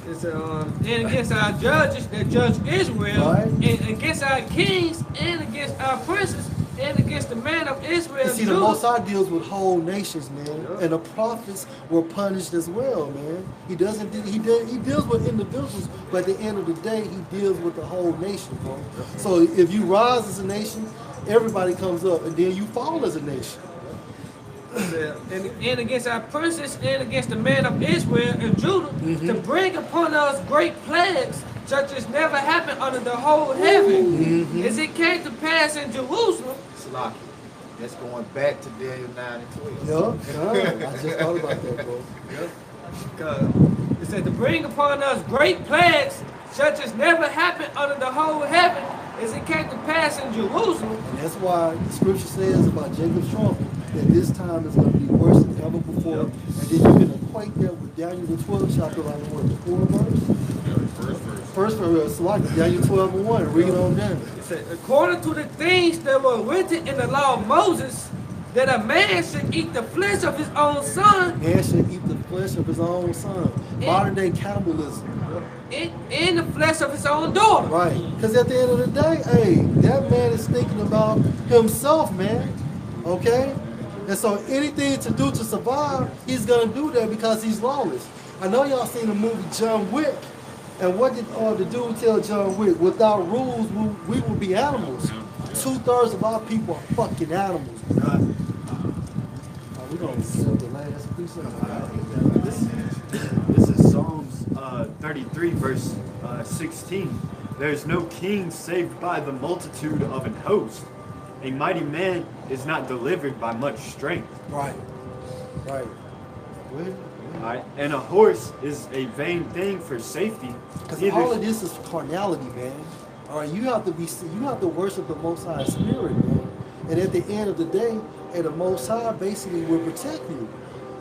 It's and against our judges that judge Israel, right. And against our kings, and against our princes, and against the man of Israel. You see, the Most High deals with whole nations, man, and the prophets were punished as well, man. He deals with individuals, but at the end of the day, he deals with the whole nation, bro. So if you rise as a nation, everybody comes up, and then you fall as a nation. And against our princes, and against the man of Israel and Judah, to bring upon us great plagues, such as never happened under the whole heaven, as it came to pass in Jerusalem. Slocky. That's going back to Daniel 9 and 12. Yeah, I just thought about that, bro. Yep. It said to bring upon us great plagues, such as never happened under the whole heaven, as it came to pass in Jerusalem. And that's why the scripture says about Jacob's trouble, that this time is going to be worse than ever before. Yep. And then you can equate that with Daniel the 12th chapter, like what, the 4th verse? First verse, so like Daniel 12 and 1, read on down. It said, according to the things that were written in the law of Moses, that a man should eat the flesh of his own son. Man should eat the flesh of his own son. Modern day cannibalism. In the flesh of his own daughter. Right. Because at the end of the day, hey, that man is thinking about himself, man. Okay? And so anything to do to survive, he's going to do that because he's lawless. I know y'all seen the movie John Wick. And what did the dude tell John Wick? Without rules, we will be animals. 2/3 of our people are fucking animals. We're going to see the last piece of This is Psalms 33, verse 16. There's no king saved by the multitude of an host. A mighty man is not delivered by much strength. Right. Alright, and a horse is a vain thing for safety. Because all of this is carnality, man. All right, you have to worship the Most High Spirit, man. And at the end of the day, the Most High basically will protect you.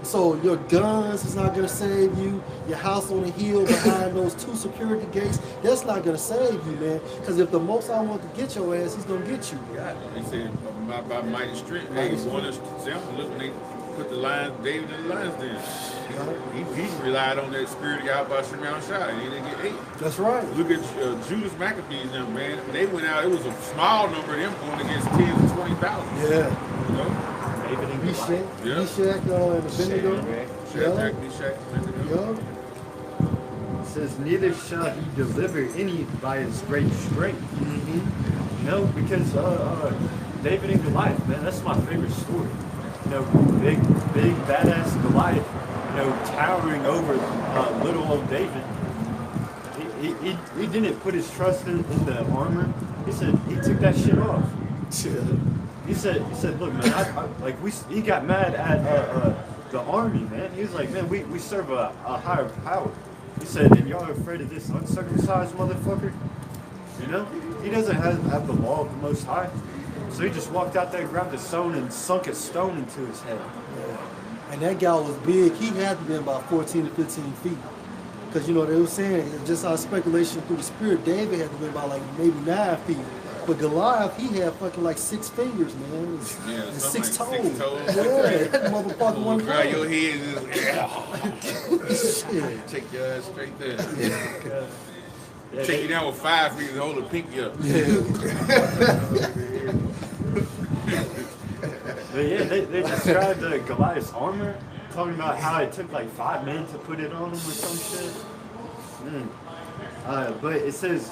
So your guns is not going to save you. Your house on the hill behind those 2 security gates, that's not going to save you, man. Because if the Most High wants to get your ass, he's going to get you. Yeah, they said by mighty strength. Hey, one example, look when they put the lions, David and the lions there. He relied on that spirit of Yahweh Shem Shah, and he didn't get ate. That's right. Look at Judas Maccabees, them, man. They went out. It was a small number of them going against 10,000 to 20,000. Yeah. You know. Meshach, yeah. Meshach, and Abednego. Yeah. It says, neither shall he deliver any by his great strength. You know, because David and Goliath, man, that's my favorite story. You know, big badass Goliath, you know, towering over little old David. He didn't put his trust in the armor. He said he took that shit off. He said, look, man, he got mad at the army, man. He was like, man, we serve a higher power. He said, and y'all are afraid of this uncircumcised motherfucker? You know, he doesn't have the law of the Most High. So he just walked out there, grabbed a stone, and sunk a stone into his head. Yeah. And that guy was big. He had to be about 14 to 15 feet. Because, you know, they were saying, just our speculation through the spirit, David had to be about like maybe 9 feet. But Goliath, he had fucking like 6 fingers, man. Yeah, And something 6 like toes. 6 toes. Yeah, that motherfucker Pull wasn't around your playing. head and Shit. take your ass straight there. Take you down with 5 fingers and hold the pinky up. But yeah, they described Goliath's armor, talking about how it took like 5 men to put it on him or some shit. But it says,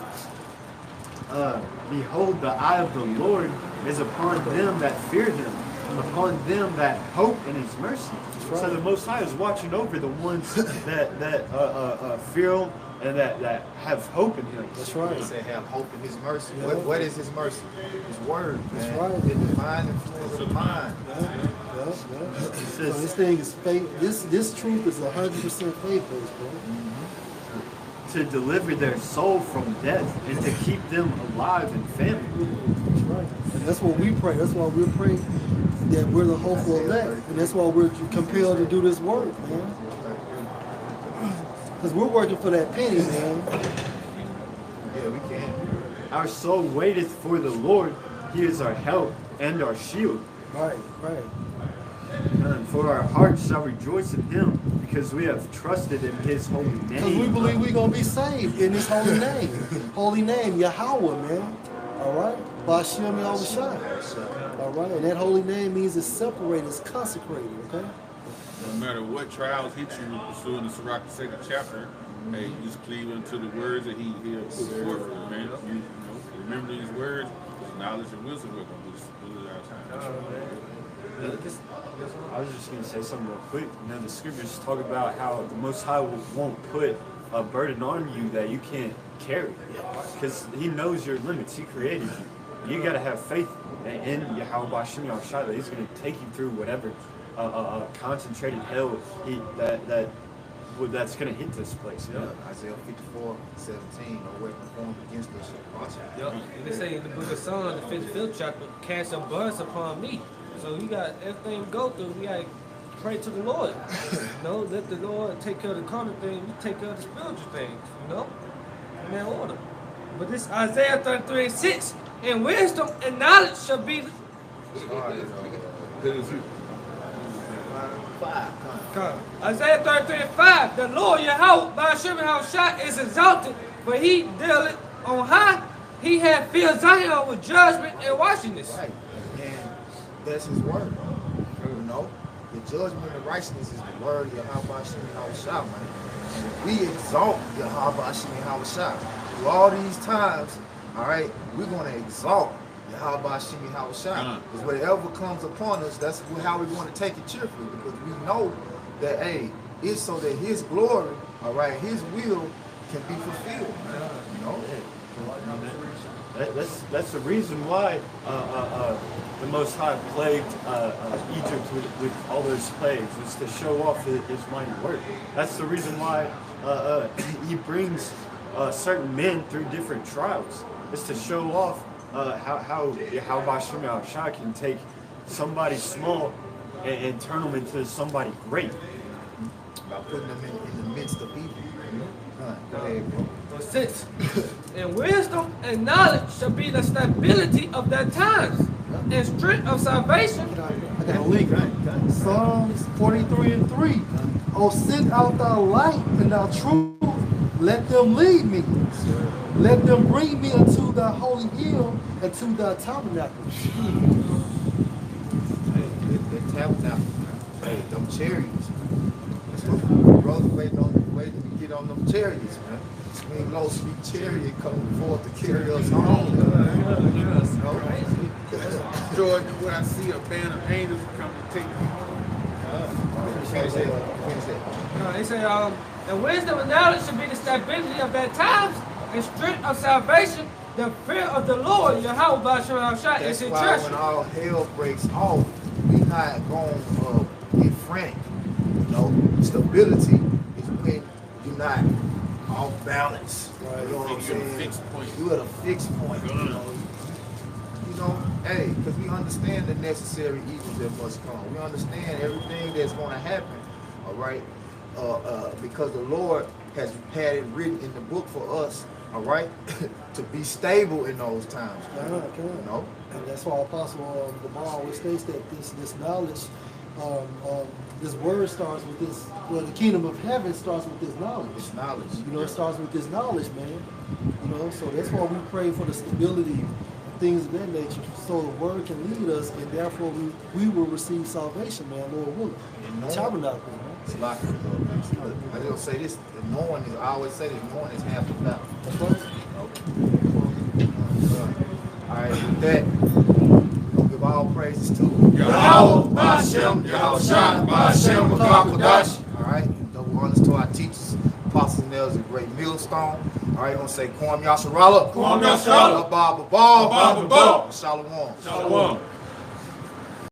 behold, the eye of the Lord is upon them that fear him, upon them that hope in his mercy. So the Most High is watching over the ones that fear him and that have hope in him. That's right. He said have hope in his mercy. Yeah. What is his mercy? His word, man. That's right. The divine influence of the mind. Yeah. So this thing is faith. This truth is 100% faith-based, bro. To deliver their soul from death and to keep them alive and family. That's right. And that's what we pray. That's why we're praying that we're the hopeful elect. And that's why we're compelled to do this work, man. Because we're working for that penny, man. Yeah, we can. Our soul waiteth for the Lord. He is our help and our shield. Right. And for our hearts shall rejoice in him, because we have trusted in his holy name. Because we believe we're going to be saved in his holy name. Holy name, Yahweh, man. All right? Bashim Yahushua. All right? And that holy name means it's separated, it's consecrated, okay? No matter what trials hit you pursuing the Sirach, the 2nd chapter, hey, you just cleave unto the words that he put forth, man. You know, remember these words, knowledge and wisdom we're going to lose our time. I was just going to say something real quick. You know, the scriptures talk about how the Most High won't put a burden on you that you can't carry, because he knows your limits. He created you. You got to have faith in Yahweh Bashim Yahushua that he's going to take you through whatever concentrated hell that's going to hit this place. You know? Isaiah 54:17, no weapon formed against us shall prosper. Yep. And they say in the book of Psalms, the 55th chapter, cast your burdens upon me. So you got everything we go through, we got to pray to the Lord. You know, let the Lord take care of the carnal thing, you take care of the spiritual things, you know, in that order. But this Isaiah 33:6, and wisdom and knowledge shall be. Isaiah 33:5, the Lord Yahweh Bashim Yahushua is exalted, for he dealeth on high. He hath filled Zion with judgment and righteousness. Right. And that's his word. You know, the judgment and righteousness is the word of Yahweh Bashim Yahushua, man. And we exalt Yahweh Bashim Yahushua. Through all these times, all right, we're going to exalt Yahweh Bashim Yahushua. Because whatever comes upon us, that's how we're going to take it cheerfully. Because we know that, hey, it's so that his glory, all right, his will can be fulfilled, man. You know? That's the reason why the Most High plagued Egypt with all those plagues, was to show off his mighty work. That's the reason why he brings certain men through different trials, is to show off how Bashim Yahushua can take somebody small and turn them into somebody great. By putting them in the midst of evil. Go ahead, bro. Verse 6, and wisdom and knowledge shall be the stability of their times, and strength of salvation. I got a link. Psalms 43:3. Oh, send out thy light and thy truth. Let them lead me. Let them bring me unto thy holy hill and to thy tabernacle. The tabernacle, hey, them chariots. That's what brother waiting to get on them chariots, man. Swing low, sweet chariot coming forth to carry us home. Jordan, when I see a band of angels come to take me. Finish that. They say, and wisdom and knowledge should be the stability of their times, and strength of salvation. The fear of the Lord, Yahweh Bashim Yahushua, is That's his why treasure. when all hell breaks off, we not going to get frank. You know, stability is when you're not off balance. Right. You know what I'm saying? You at a fixed point. You know, hey, because we understand the necessary evils that must come. We understand everything that's going to happen. All right. Because the Lord has had it written in the book for us, all right, to be stable in those times. You know? And that's why Apostle the Bible always states that this knowledge, this word starts with this. Well, the kingdom of heaven starts with this knowledge. It's knowledge. You know, it starts with this knowledge, man. You know, so that's why we pray for the stability and things of that nature, so the word can lead us, and therefore we will receive salvation, man. Lord willing. Tabernacle, man. It's locked. I just say this: the knowing is. I always say this: knowing is half the battle. That's right. All right, with that, we'll give all praises to Yahweh, Ba'ashem, Yahushua, Ba'ashem, Makakadash. All right, double honors to our teachers, Apostles Nails, a great millstone. All right, gonna say Kwam Yasharala, Kwam Yasharala, Abba Babal, Shalom. Shalom.